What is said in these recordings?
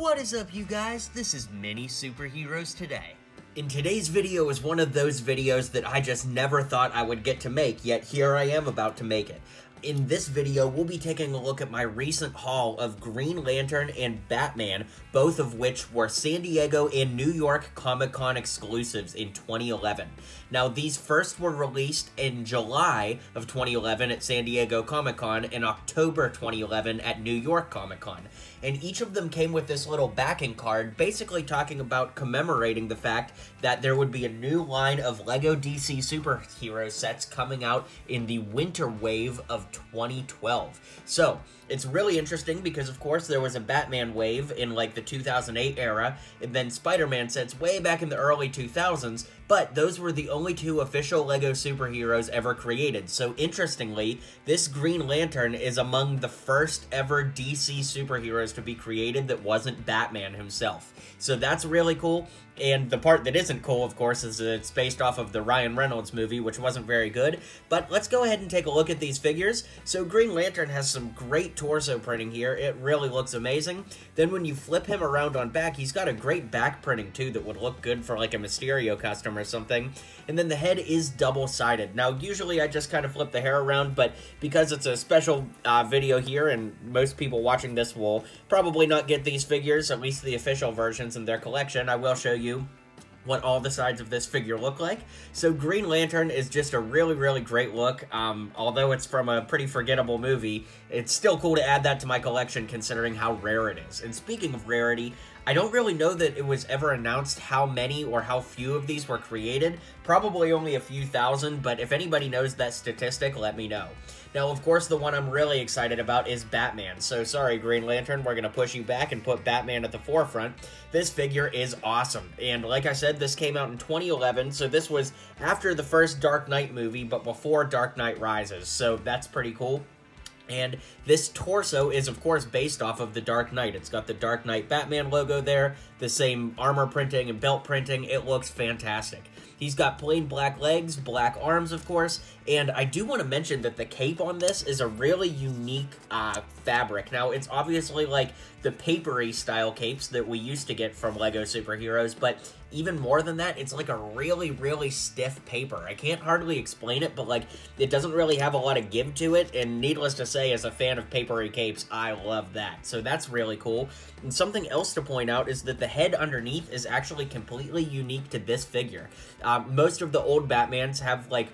What is up, you guys? This is Mini Superheroes Today. In today's video is one of those videos that I just never thought I would get to make, yet here I am about to make it. In this video, we'll be taking a look at my recent haul of Green Lantern and Batman, both of which were San Diego and New York Comic-Con exclusives in 2011. Now, these first were released in July of 2011 at San Diego Comic-Con and October 2011 at New York Comic-Con. And each of them came with this little backing card, basically talking about commemorating the fact that there would be a new line of LEGO DC superhero sets coming out in the winter wave of 2012. So, it's really interesting because, of course, there was a Batman wave in, like, the 2008 era, and then Spider-Man sets way back in the early 2000s, but those were the only two official LEGO superheroes ever created. So, interestingly, this Green Lantern is among the first ever DC superheroes to be created that wasn't Batman himself. So, that's really cool. And the part that isn't cool, of course, is that it's based off of the Ryan Reynolds movie, which wasn't very good. But let's go ahead and take a look at these figures. So Green Lantern has some great torso printing here. It really looks amazing. Then when you flip him around on back, he's got a great back printing, too, that would look good for, like, a Mysterio custom or something. And then the head is double-sided. Now, usually I just kind of flip the hair around, but because it's a special video here, and most people watching this will probably not get these figures, at least the official versions in their collection, I will show you what all the sides of this figure look like. So Green Lantern is just a really, really great look. Although it's from a pretty forgettable movie, it's still cool to add that to my collection considering how rare it is. And speaking of rarity, I don't really know that it was ever announced how many or how few of these were created. Probably only a few thousand, but if anybody knows that statistic, let me know. Now, of course, the one I'm really excited about is Batman. So, sorry, Green Lantern, we're going to push you back and put Batman at the forefront. This figure is awesome. And like I said, this came out in 2011, so this was after the first Dark Knight movie, but before Dark Knight Rises. So, that's pretty cool. And this torso is, of course, based off of the Dark Knight. It's got the Dark Knight Batman logo there, the same armor printing and belt printing. It looks fantastic. He's got plain black legs, black arms, of course, and I do want to mention that the cape on this is a really unique fabric. Now, it's obviously like the papery style capes that we used to get from LEGO superheroes, but even more than that, it's like a really, really stiff paper. I can't hardly explain it, but like, it doesn't really have a lot of give to it, and needless to say, as a fan of papery capes, I love that. So that's really cool. And something else to point out is that the head underneath is actually completely unique to this figure. Most of the old Batmans have like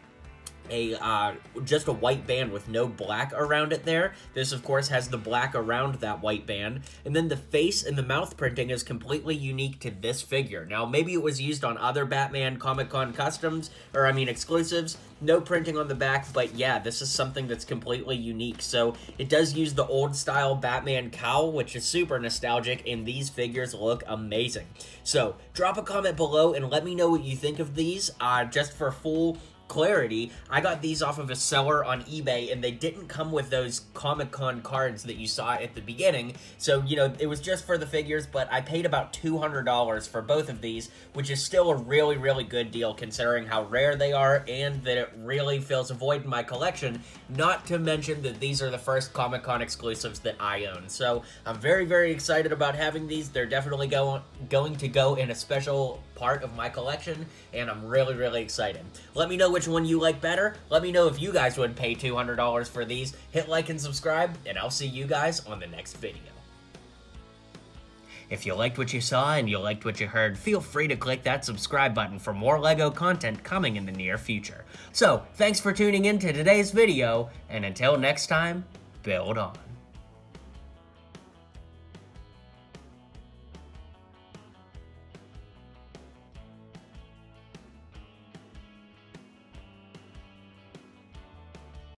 just a white band with no black around it there. This, of course, has the black around that white band. And then the face and the mouth printing is completely unique to this figure. Now, maybe it was used on other Batman Comic-Con customs, or I mean exclusives. No printing on the back, but yeah, this is something that's completely unique. So it does use the old-style Batman cowl, which is super nostalgic, and these figures look amazing. So drop a comment below and let me know what you think of these. Just for full clarity, I got these off of a seller on eBay, and they didn't come with those Comic-Con cards that you saw at the beginning, so, you know, it was just for the figures, but I paid about $200 for both of these, which is still a really, really good deal considering how rare they are, and that it really fills a void in my collection, not to mention that these are the first Comic-Con exclusives that I own. So, I'm very, very excited about having these. They're definitely going to go in a special part of my collection, and I'm really, really excited. Let me know which one you like better. Let me know if you guys would pay $200 for these. Hit like and subscribe, and I'll see you guys on the next video. If you liked what you saw and you liked what you heard, feel free to click that subscribe button for more LEGO content coming in the near future. So, thanks for tuning in to today's video, and until next time, build on.